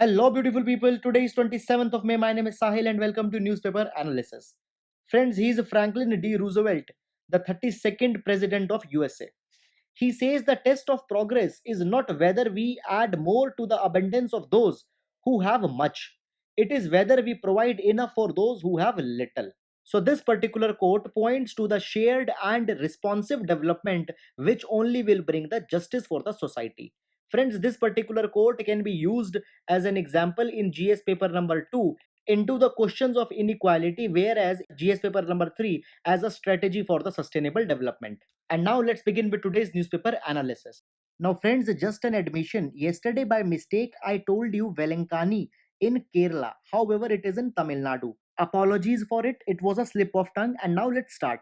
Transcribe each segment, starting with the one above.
Hello, beautiful people. Today is 27th of May. My name is Sahil, and welcome to Newspaper Analysis. Friends, he is Franklin D. Roosevelt, the 32nd President of USA. He says the test of progress is not whether we add more to the abundance of those who have much. It is whether we provide enough for those who have little. So, this particular quote points to the shared and responsive development which only will bring the justice for the society. Friends, this particular quote can be used as an example in GS paper number 2 into the questions of inequality, whereas GS paper number 3 as a strategy for the sustainable development. And now let's begin with today's newspaper analysis. Now, friends, just an admission. Yesterday, by mistake, I told you Velankani in Kerala. However, it is in Tamil Nadu. Apologies for it. It was a slip of tongue. And now let's start.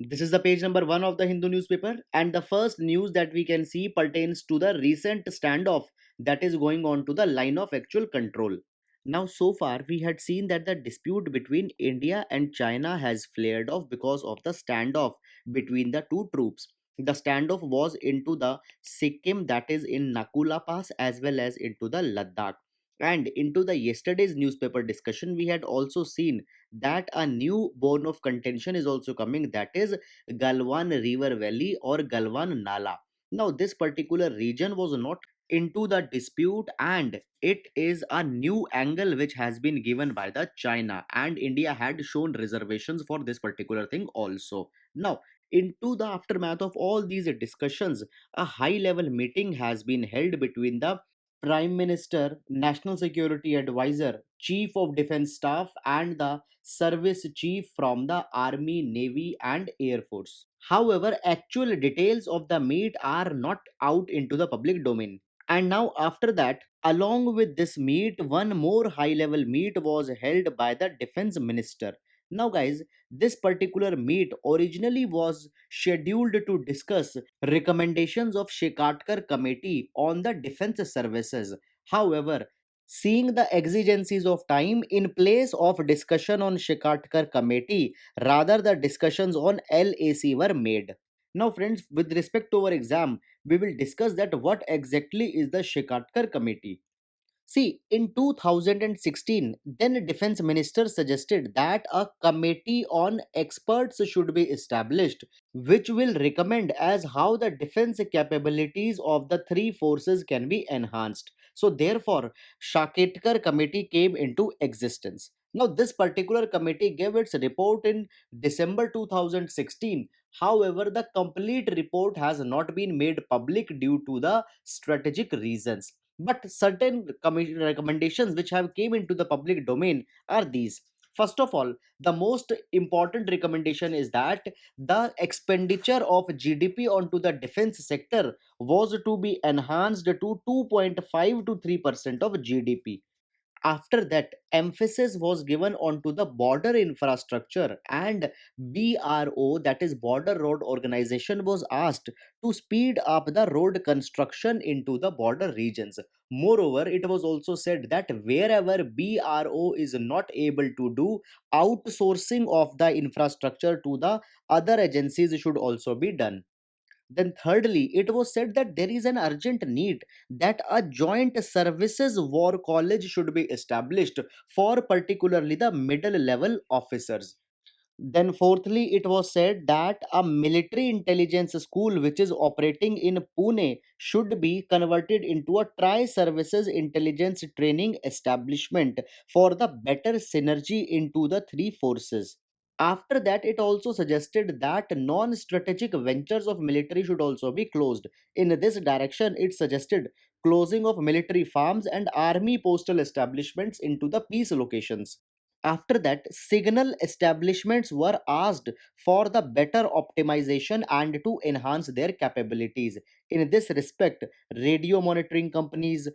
This is the page number 1 of the Hindu newspaper, and the first news that we can see pertains to the recent standoff that is going on to the line of actual control. Now, so far, we had seen that the dispute between India and China has flared off because of the standoff between the two troops. The standoff was into the Sikkim, that is in Nakula Pass, as well as into the Ladakh. And into the yesterday's newspaper discussion, we had also seen that a new bone of contention is also coming, that is Galwan River Valley or Galwan Nala. Now, this particular region was not into the dispute, and it is a new angle which has been given by the China, and India had shown reservations for this particular thing also. Now, into the aftermath of all these discussions, a high level meeting has been held between the Prime Minister, National Security Advisor, Chief of Defense Staff, and the Service Chief from the Army, Navy, and Air Force. However, actual details of the meet are not out into the public domain. And now, after that, along with this meet, one more high level meet was held by the Defense Minister. Now, guys, this particular meet originally was scheduled to discuss recommendations of Shekatkar Committee on the defense services. However, seeing the exigencies of time, in place of discussion on Shekatkar Committee, rather the discussions on LAC were made. Now, friends, with respect to our exam, we will discuss that what exactly is the Shekatkar Committee. See, in 2016, then Defense Minister suggested that a committee on experts should be established, which will recommend as how the defense capabilities of the three forces can be enhanced. So, therefore, Shaketkar Committee came into existence. Now, this particular committee gave its report in December 2016. However, the complete report has not been made public due to the strategic reasons, but certain recommendations which have came into the public domain are these. First of all, the most important recommendation is that the expenditure of GDP onto the defense sector was to be enhanced to 2.5 to 3% of GDP. After that, emphasis was given onto the border infrastructure, and BRO, that is Border Road Organization, was asked to speed up the road construction into the border regions. Moreover, it was also said that wherever BRO is not able to do, outsourcing of the infrastructure to the other agencies should also be done. Then, thirdly, it was said that there is an urgent need that a joint services war college should be established for particularly the middle level officers. Then, fourthly, it was said that a military intelligence school which is operating in Pune should be converted into a tri services intelligence training establishment for the better synergy into the three forces. After that, it also suggested that non strategic ventures of military should also be closed. In this direction, it suggested closing of military farms and army postal establishments into the peace locations. After that, signal establishments were asked for the better optimization and to enhance their capabilities. In this respect, radio monitoring companies,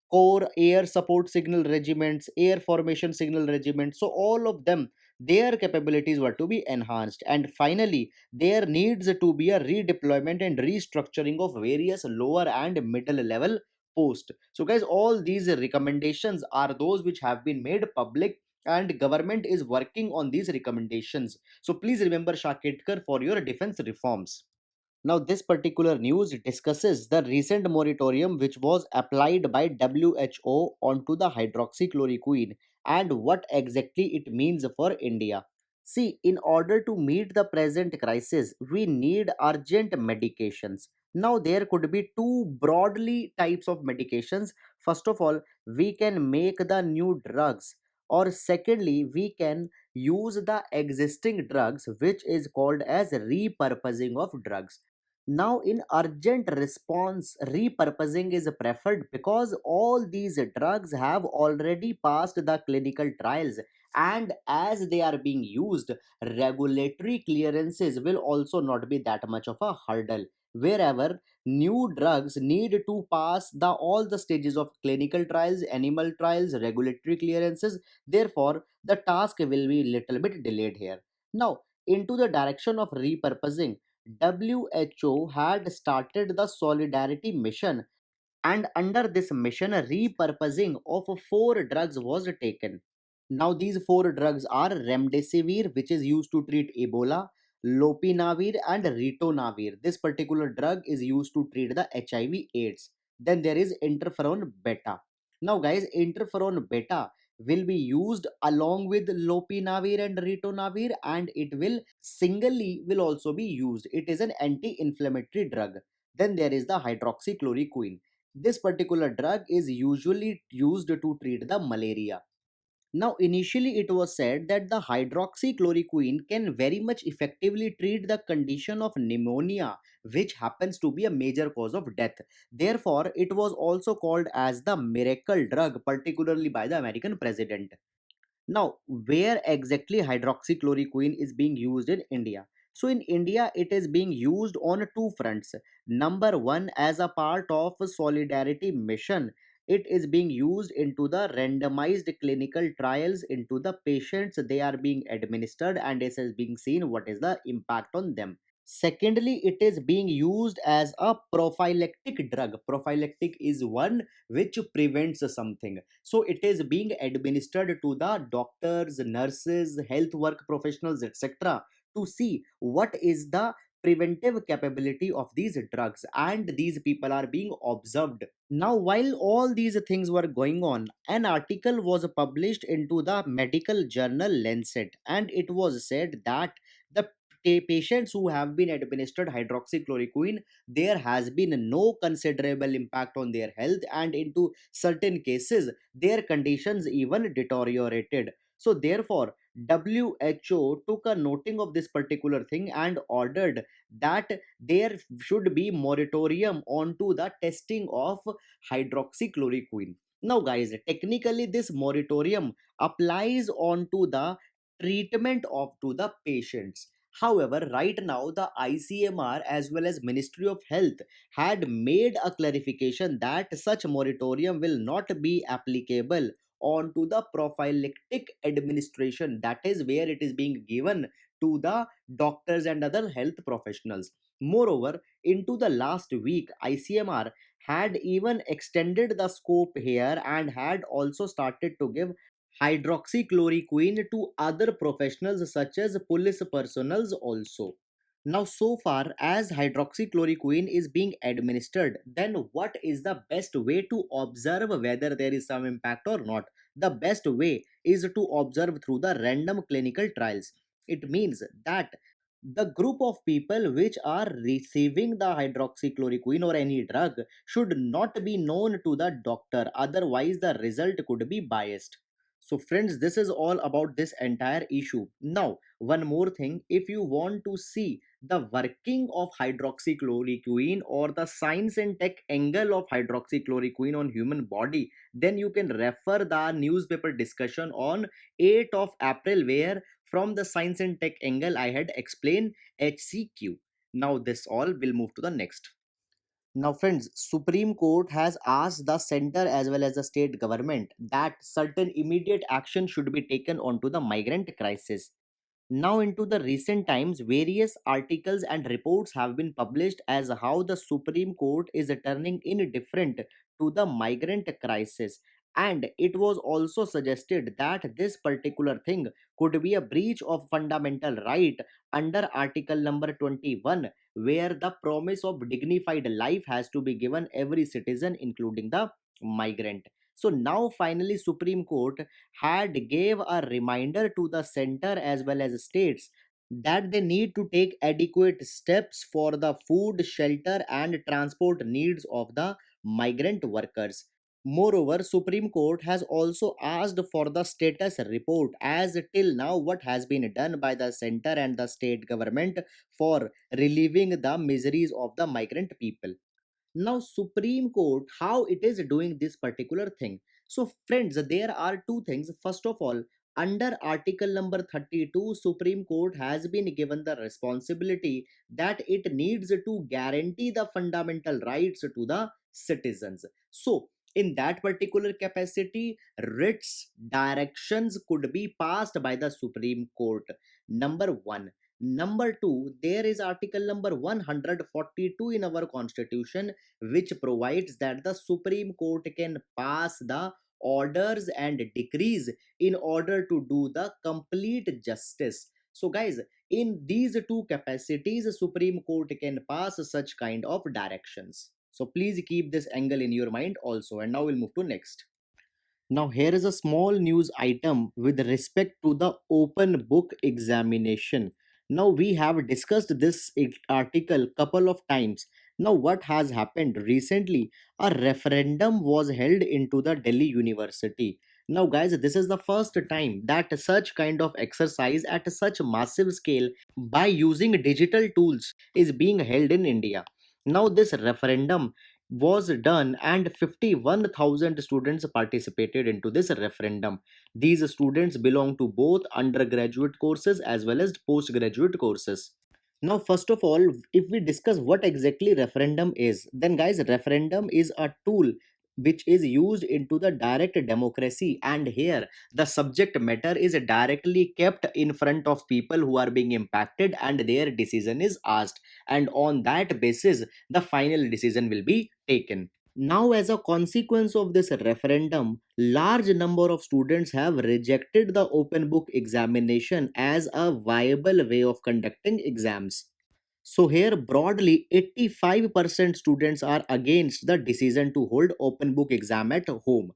core air support signal regiments, air formation signal regiments, so all of them, their capabilities were to be enhanced. And finally, there needs to be a redeployment and restructuring of various lower and middle level posts. So, guys, all these recommendations are those which have been made public, and government is working on these recommendations. So please remember Shaketkar for your defense reforms. Now, this particular news discusses the recent moratorium which was applied by WHO onto the hydroxychloroquine and what exactly it means for India. See, in order to meet the present crisis, we need urgent medications. Now, there could be two broadly types of medications. First of all, we can make the new drugs, or secondly, we can use the existing drugs, which is called as repurposing of drugs. Now, in urgent response, repurposing is preferred because all these drugs have already passed the clinical trials, and as they are being used, regulatory clearances will also not be that much of a hurdle. Wherever new drugs need to pass the all the stages of clinical trials, animal trials, regulatory clearances, therefore the task will be little bit delayed here. Now, into the direction of repurposing, WHO had started the Solidarity Mission, and under this mission, a repurposing of four drugs was taken. Now, these four drugs are remdesivir, which is used to treat Ebola, lopinavir, and ritonavir. This particular drug is used to treat the HIV/AIDS. Then there is interferon beta. Now, guys, interferon beta will be used along with lopinavir and ritonavir, and it will singly will also be used. It is an anti-inflammatory drug. Then there is the hydroxychloroquine. This particular drug is usually used to treat the malaria. Now, initially, it was said that the hydroxychloroquine can very much effectively treat the condition of pneumonia, which happens to be a major cause of death. Therefore, it was also called as the miracle drug, particularly by the American president. Now, where exactly hydroxychloroquine is being used in India? So, in India, it is being used on two fronts. Number one, as a part of Solidarity Mission, it is being used into the randomized clinical trials into the patients they are being administered, and it is being seen what is the impact on them. Secondly, it is being used as a prophylactic drug. Prophylactic is one which prevents something, so it is being administered to the doctors, nurses, health work professionals, etc., to see what is the preventive capability of these drugs, and these people are being observed. Now, while all these things were going on, an article was published into the medical journal Lancet, and it was said that the patients who have been administered hydroxychloroquine, there has been no considerable impact on their health, and into certain cases their conditions even deteriorated. So therefore, WHO took a noting of this particular thing and ordered that there should be moratorium onto the testing of hydroxychloroquine. Now, guys, technically this moratorium applies onto the treatment of to the patients. However, right now the ICMR as well as Ministry of Health had made a clarification that such moratorium will not be applicable onto the prophylactic administration, that is where it is being given to the doctors and other health professionals. Moreover, into the last week, ICMR had even extended the scope here and had also started to give hydroxychloroquine to other professionals such as police personnel also. Now, so far as hydroxychloroquine is being administered, then what is the best way to observe whether there is some impact or not? The best way is to observe through the random clinical trials. It means that the group of people which are receiving the hydroxychloroquine or any drug should not be known to the doctor, otherwise the result could be biased. So friends, this is all about this entire issue. Now, one more thing, if you want to see the working of hydroxychloroquine or the science and tech angle of hydroxychloroquine on human body, then you can refer the newspaper discussion on 8th of April, where from the science and tech angle I had explained HCQ. Now this all will move to the next. Now, friends, Supreme Court has asked the center as well as the state government that certain immediate action should be taken onto the migrant crisis. Now, into the recent times, various articles and reports have been published as how the Supreme Court is turning indifferent to the migrant crisis, And it was also suggested that this particular thing could be a breach of fundamental right under article number 21, where the promise of dignified life has to be given every citizen including the migrant. So now finally Supreme Court had gave a reminder to the center as well as states that they need to take adequate steps for the food, shelter and transport needs of the migrant workers. Moreover, Supreme Court has also asked for the status report as till now what has been done by the center and the state government for relieving the miseries of the migrant people. Now Supreme Court, how it is doing this particular thing? So friends, there are two things. First of all, under article number 32, Supreme Court has been given the responsibility that it needs to guarantee the fundamental rights to the citizens. So in that particular capacity, writs directions could be passed by the Supreme Court. Number 1. Number 2, there is article number 142 in our constitution, which provides that the Supreme Court can pass the orders and decrees in order to do the complete justice. So, guys, in these two capacities, Supreme Court can pass such kind of directions. So, please keep this angle in your mind also. And now we'll move to next. Now, here is a small news item with respect to the open book examination. Now, we have discussed this article couple of times. Now, what has happened recently? A referendum was held into the Delhi University. Now, guys, this is the first time that such kind of exercise at such massive scale by using digital tools is being held in India. Now, this referendum was done and 51,000 students participated into this referendum. These students belong to both undergraduate courses as well as postgraduate courses. Now, first of all, if we discuss what exactly referendum is, then guys, referendum is a tool which is used into the direct democracy, and here the subject matter is directly kept in front of people who are being impacted and their decision is asked, and on that basis the final decision will be taken. Now, as a consequence of this referendum, large number of students have rejected the open book examination as a viable way of conducting exams. So here broadly 85% students are against the decision to hold open book exam at home,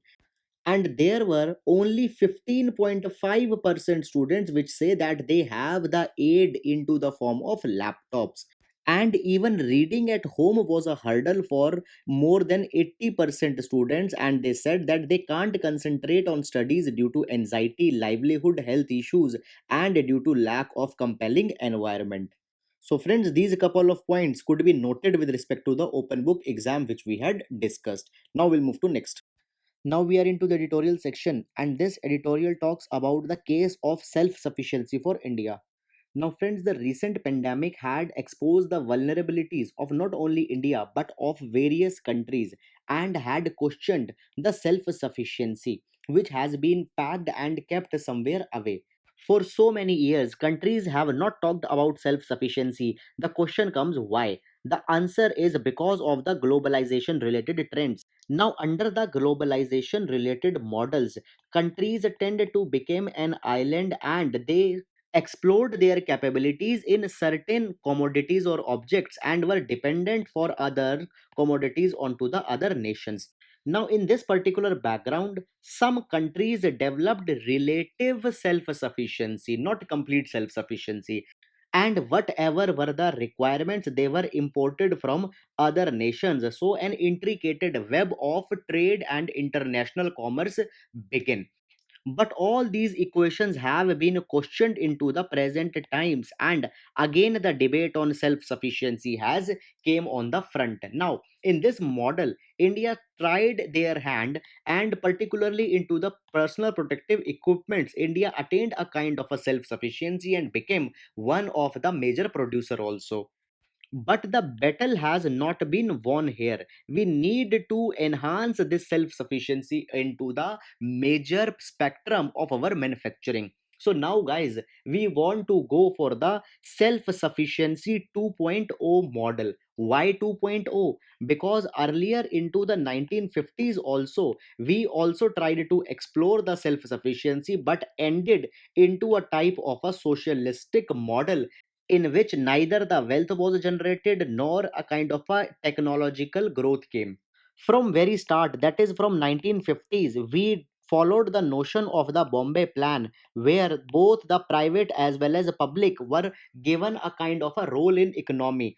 and there were only 15.5% students which say that they have the aid into the form of laptops, and even reading at home was a hurdle for more than 80% students, and they said that they can't concentrate on studies due to anxiety, livelihood, health issues, and due to lack of compelling environment. So friends, these couple of points could be noted with respect to the open book exam which we had discussed. Now we'll move to next. Now we are into the editorial section, and this editorial talks about the case of self sufficiency for India. Now, friends, the recent pandemic had exposed the vulnerabilities of not only India but of various countries and had questioned the self sufficiency which has been packed and kept somewhere away. For so many years, countries have not talked about self sufficiency. The question comes why? The answer is because of the globalization related trends. Now, under the globalization related models, countries tend to become an island and they explored their capabilities in certain commodities or objects and were dependent for other commodities onto the other nations. Now, in this particular background, some countries developed relative self sufficiency, not complete self sufficiency, and whatever were the requirements, they were imported from other nations. So, an intricate web of trade and international commerce began, but all these equations have been questioned into the present times, and again the debate on self sufficiency has came on the front. Now in this model, India tried their hand, and particularly into the personal protective equipments, India attained a kind of a self sufficiency and became one of the major producer also. But the battle has not been won here. We need to enhance this self sufficiency into the major spectrum of our manufacturing. So now guys, we want to go for the self sufficiency 2.0 model. Why 2.0? Because earlier into the 1950s also, we also tried to explore the self sufficiency but ended into a type of a socialistic model in which neither the wealth was generated nor a kind of a technological growth came. From very start, that is from 1950s, we followed the notion of the Bombay plan, where both the private as well as the public were given a kind of a role in economy.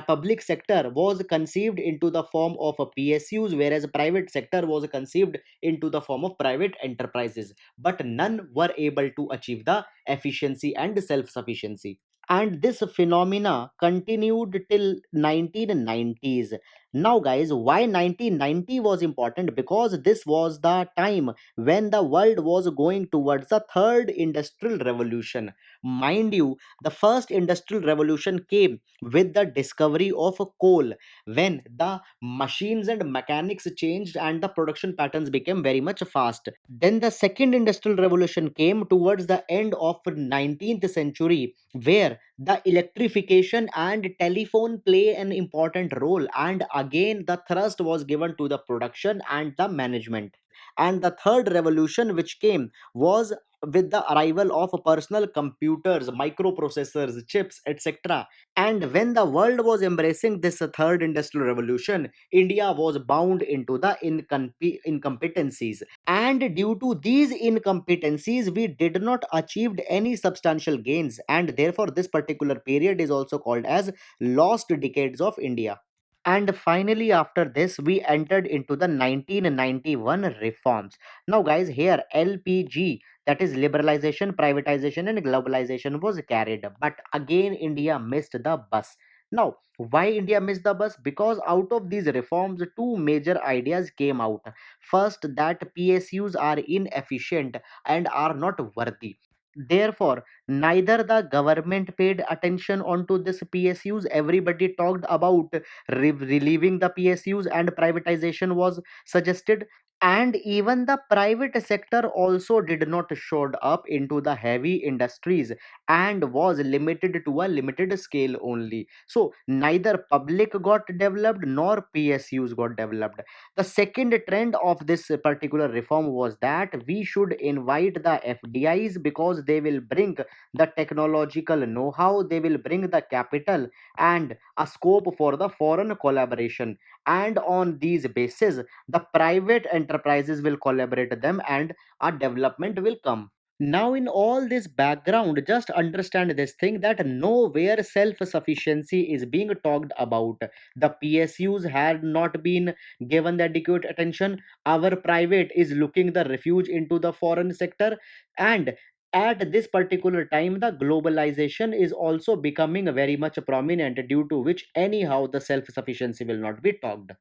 Public sector was conceived into the form of a PSUs, whereas private sector was conceived into the form of private enterprises, but none were able to achieve the efficiency and self-sufficiency. And this phenomena continued till 1990s. Now guys, why 1990 was important? Because this was the time when the world was going towards the third industrial revolution. Mind you, the first industrial revolution came with the discovery of coal, when the machines and mechanics changed and the production patterns became very much fast. Then the second industrial revolution came towards the end of 19th century, where the electrification and telephone play an important role, and again the thrust was given to the production and the management. And the third revolution which came was with the arrival of personal computers, microprocessors, chips, etc. And when the world was embracing this third industrial revolution, India was bound into the incompetencies. And due to these incompetencies, we did not achieve any substantial gains. And therefore, this particular period is also called as lost decades of India. And finally, after this, we entered into the 1991 reforms. Now, guys, here LPG, that is liberalization, privatization, and globalization, was carried. But again, India missed the bus. Now, why India missed the bus? Because out of these reforms, two major ideas came out. First, that PSUs are inefficient and are not worthy. Therefore, neither the government paid attention onto this PSUs. Everybody talked about relieving the PSUs, and privatization was suggested. And even the private sector also did not showed up into the heavy industries and was limited to a limited scale only. So neither public got developed nor PSUs got developed. The second trend of this particular reform was that we should invite the FDIs, because they will bring the technological know-how, they will bring the capital and a scope for the foreign collaboration. And on these basis, the private enterprises will collaborate them and a development will come. Now, in all this background, just understand this thing, that nowhere self sufficiency is being talked about. The PSUs had not been given the adequate attention. Our private is looking the refuge into the foreign sector. And at this particular time, the globalization is also becoming very much prominent, due to which, anyhow, the self sufficiency will not be talked.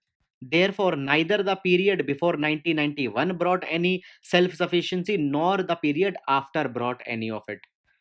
Therefore, neither the period before 1991 brought any self sufficiency, nor the period after brought any of it.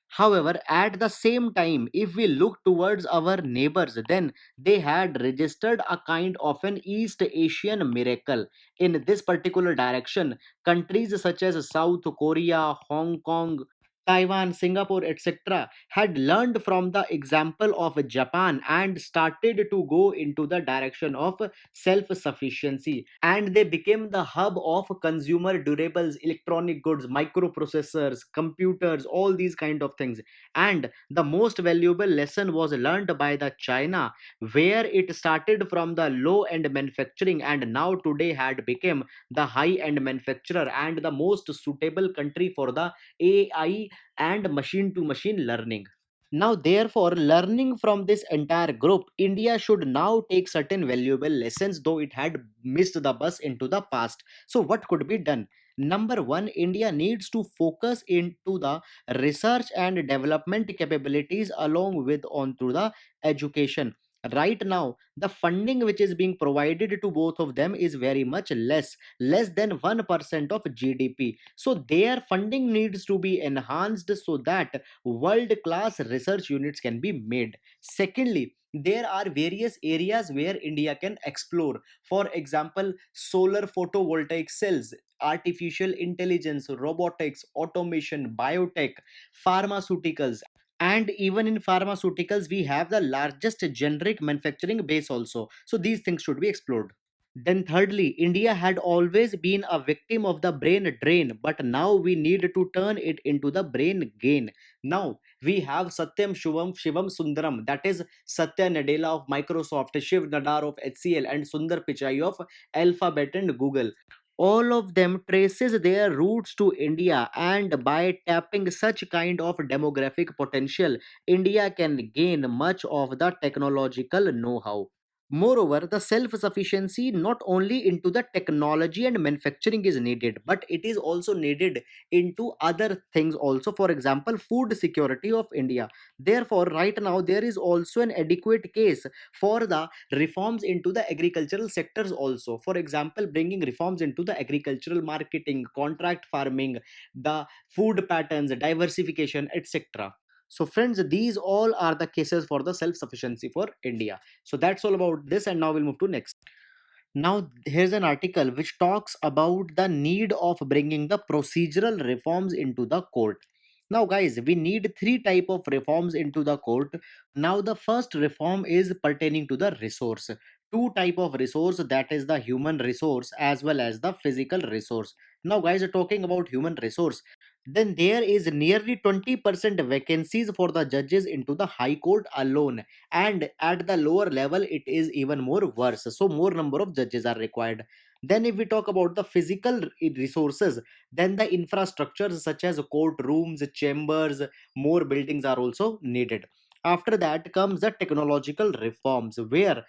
However, at the same time, if we look towards our neighbors, then they had registered a kind of an East Asian miracle. In this particular direction, countries such as South Korea, Hong Kong, Taiwan, Singapore, etc., had learned from the example of Japan and started to go into the direction of self sufficiency. And they became the hub of consumer durables, electronic goods, microprocessors, computers, all these kind of things. And the most valuable lesson was learned by the China, where it started from the low end manufacturing and now today had become the high end manufacturer and the most suitable country for the AI and machine to machine learning. Now, therefore, learning from this entire group, India should now take certain valuable lessons, though it had missed the bus into the past. So, what could be done? Number one, India needs to focus into the research and development capabilities along with onto the education. Right now, the funding which is being provided to both of them is very much less than 1% of GDP. So, their funding needs to be enhanced so that world class research units can be made. Secondly, there are various areas where India can explore. For example, solar photovoltaic cells, artificial intelligence, robotics, automation, biotech, pharmaceuticals, And even in pharmaceuticals we have the largest generic manufacturing base also, so these things should be explored. Then thirdly, India had always been a victim of the brain drain, but now we need to turn it into the brain gain. Now we have Satyam Shivam Sundaram, that is Satya Nadella of Microsoft, Shiv Nadar of HCL, and Sundar Pichai of Alphabet and Google. All of them traces their roots to India, and by tapping such kind of demographic potential, India can gain much of the technological know-how. Moreover, the self-sufficiency not only into the technology and manufacturing is needed, but it is also needed into other things also. For example, food security of India. Therefore, right now there is also an adequate case for the reforms into the agricultural sectors also. For example, bringing reforms into the agricultural marketing, contract farming, the food patterns, diversification, etc. So friends, these all are the cases for the self sufficiency for India. So that's all about this, and now we'll move to next. Now, here's an article which talks about the need of bringing the procedural reforms into the court. Now, guys, we need three type of reforms into the court. Now, the first reform is pertaining to the resource. Two type of resource, that is the human resource as well as the physical resource. Now, guys, talking about human resource, then there is nearly 20% vacancies for the judges into the high court alone, and at the lower level it is even more worse, so more number of judges are required. Then if we talk about the physical resources, then the infrastructures such as courtrooms, chambers, more buildings are also needed. After that comes the technological reforms, where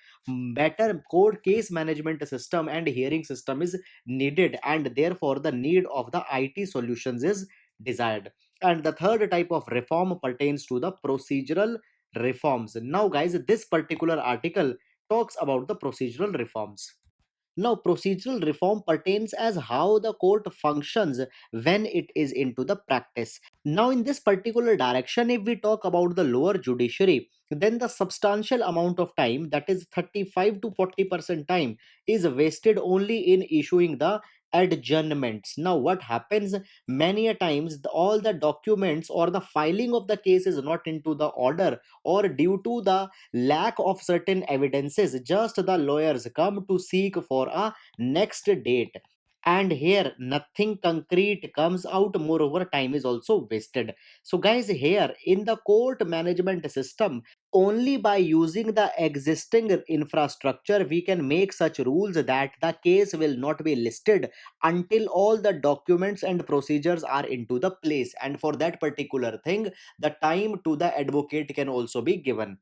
better court case management system and hearing system is needed, and therefore the need of the IT solutions is desired. And the third type of reform pertains to the procedural reforms. Now, guys, this particular article talks about the procedural reforms. Now, procedural reform pertains as how the court functions when it is into the practice. Now, in this particular direction, if we talk about the lower judiciary, then the substantial amount of time, that is 35 to 40% time, is wasted only in issuing the adjournments. Now, what happens many a times, all the documents or the filing of the case is not into the order, or due to the lack of certain evidences, just the lawyers come to seek for a next date, and here nothing concrete comes out. Moreover, time is also wasted. So guys, here in the court management system, only by using the existing infrastructure we can make such rules that the case will not be listed until all the documents and procedures are into the place, and for that particular thing the time to the advocate can also be given.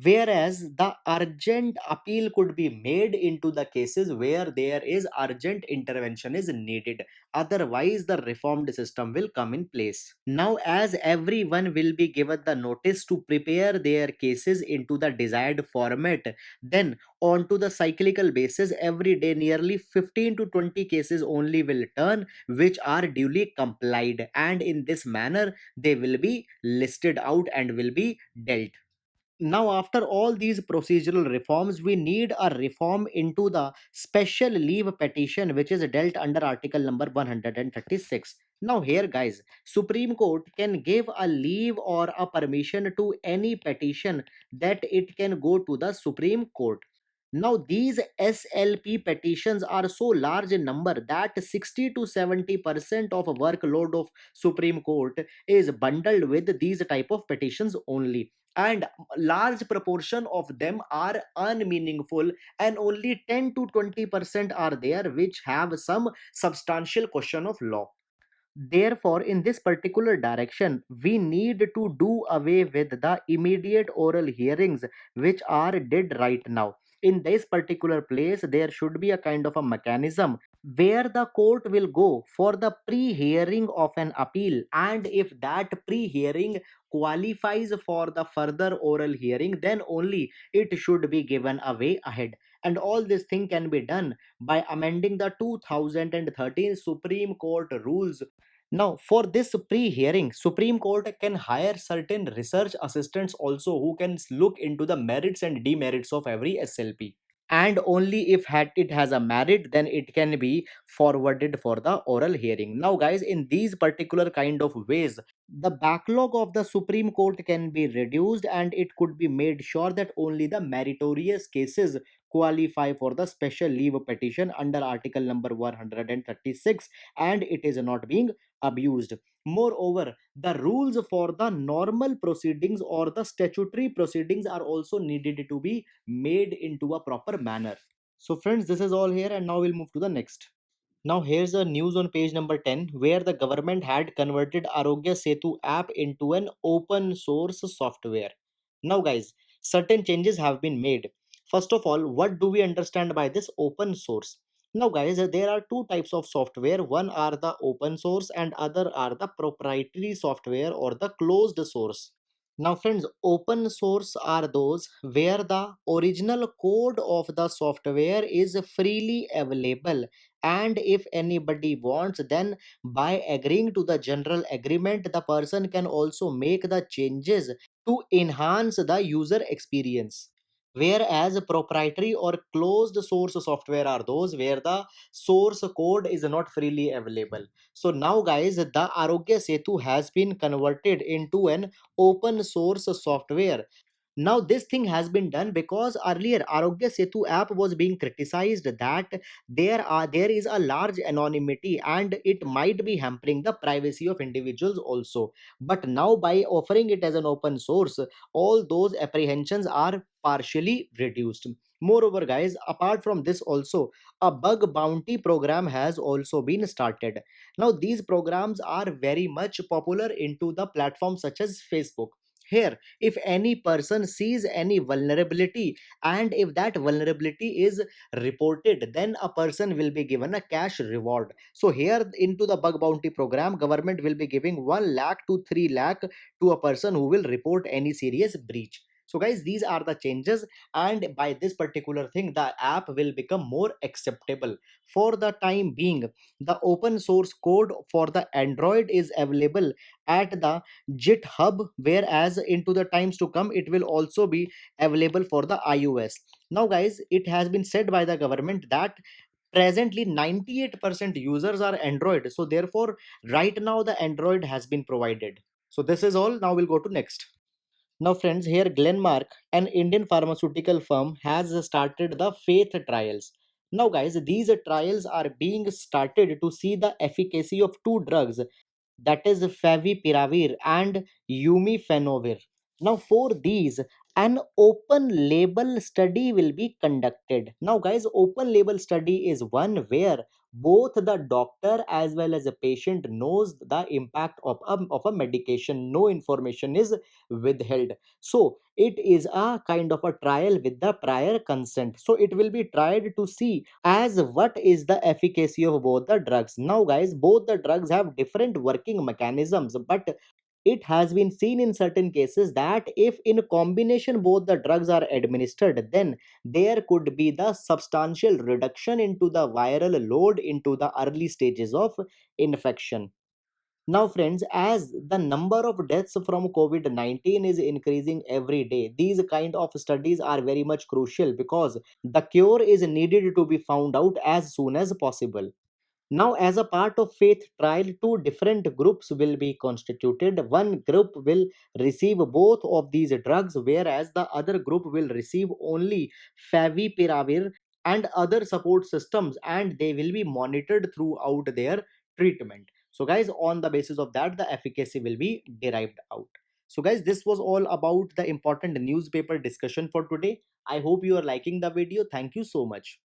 Whereas the urgent appeal could be made into the cases where there is urgent intervention is needed, otherwise the reformed system will come in place. Now, as everyone will be given the notice to prepare their cases into the desired format, then on to the cyclical basis, every day nearly 15 to 20 cases only will turn, which are duly complied, and in this manner they will be listed out and will be dealt. Now, after all these procedural reforms, we need a reform into the special leave petition, which is dealt under article number 136. Now, here guys, Supreme Court can give a leave or a permission to any petition that it can go to the Supreme Court. Now, these SLP petitions are so large in number that 60 to 70% of workload of Supreme Court is bundled with these type of petitions only, and large proportion of them are unmeaningful, and only 10 to 20% are there which have some substantial question of law. Therefore, in this particular direction, we need to do away with the immediate oral hearings which are dead right now. In this particular place, there should be a kind of a mechanism where the court will go for the pre hearing of an appeal, and if that pre hearing qualifies for the further oral hearing, then only it should be given away ahead. And all this thing can be done by amending the 2013 Supreme Court rules. Now, for this pre hearing, Supreme Court can hire certain research assistants also who can look into the merits and demerits of every SLP. and only if it has a merit, then it can be forwarded for the oral hearing. Now guys, in these particular kind of ways, the backlog of the Supreme Court can be reduced, and it could be made sure that only the meritorious cases qualify for the special leave petition under article number 136, and it is not being abused. Moreover, the rules for the normal proceedings or the statutory proceedings are also needed to be made into a proper manner. So friends, this is all here, and now we'll move to the next. Now here's the news on page number 10, where the government had converted Arogya Setu app into an open source software. Now guys, certain changes have been made. First of all, what do we understand by this open source? Now guys, there are two types of software. One are the open source and other are the proprietary software or the closed source. Now, friends, open source are those where the original code of the software is freely available, and if anybody wants, then by agreeing to the general agreement, the person can also make the changes to enhance the user experience. Whereas proprietary or closed source software are those where the source code is not freely available. So now guys, the Arogya Setu has been converted into an open source software. Now this thing has been done because earlier Arogya Setu app was being criticized that there is a large anonymity and it might be hampering the privacy of individuals also. But now by offering it as an open source, all those apprehensions are partially reduced. Moreover guys, apart from this also, a bug bounty program has also been started. Now these programs are very much popular into the platforms such as Facebook. Here, if any person sees any vulnerability and if that vulnerability is reported, then a person will be given a cash reward. So here into the bug bounty program, government will be giving 1 lakh to 3 lakh to a person who will report any serious breach. So guys, these are the changes, and by this particular thing, the app will become more acceptable. For the time being, the open source code for the Android is available at the GitHub, whereas into the times to come, it will also be available for the iOS. Now, guys, it has been said by the government that presently 98% users are Android. So, therefore, right now the Android has been provided. So, this is all. Now, we'll go to next. Now, friends, here Glenmark, an Indian pharmaceutical firm, has started the faith trials. Now, guys, these trials are being started to see the efficacy of two drugs, that is favipiravir and umifenovir. Now, for these, an open label study will be conducted. Now, guys, open label study is one where both the doctor as well as a patient knows the impact of a medication. No information is withheld. So, it is a kind of a trial with the prior consent. So, it will be tried to see as what is the efficacy of both the drugs. Now guys, both the drugs have different working mechanisms, but it has been seen in certain cases that if in combination both the drugs are administered, then there could be the substantial reduction into the viral load into the early stages of infection. Now, friends, as the number of deaths from COVID 19 is increasing every day, these kind of studies are very much crucial because the cure is needed to be found out as soon as possible. Now, as a part of faith trial, two different groups will be constituted. One group will receive both of these drugs, whereas the other group will receive only favipiravir and other support systems, and they will be monitored throughout their treatment. So, guys, on the basis of that, the efficacy will be derived out. So, guys, this was all about the important newspaper discussion for today. I hope you are liking the video. Thank you so much.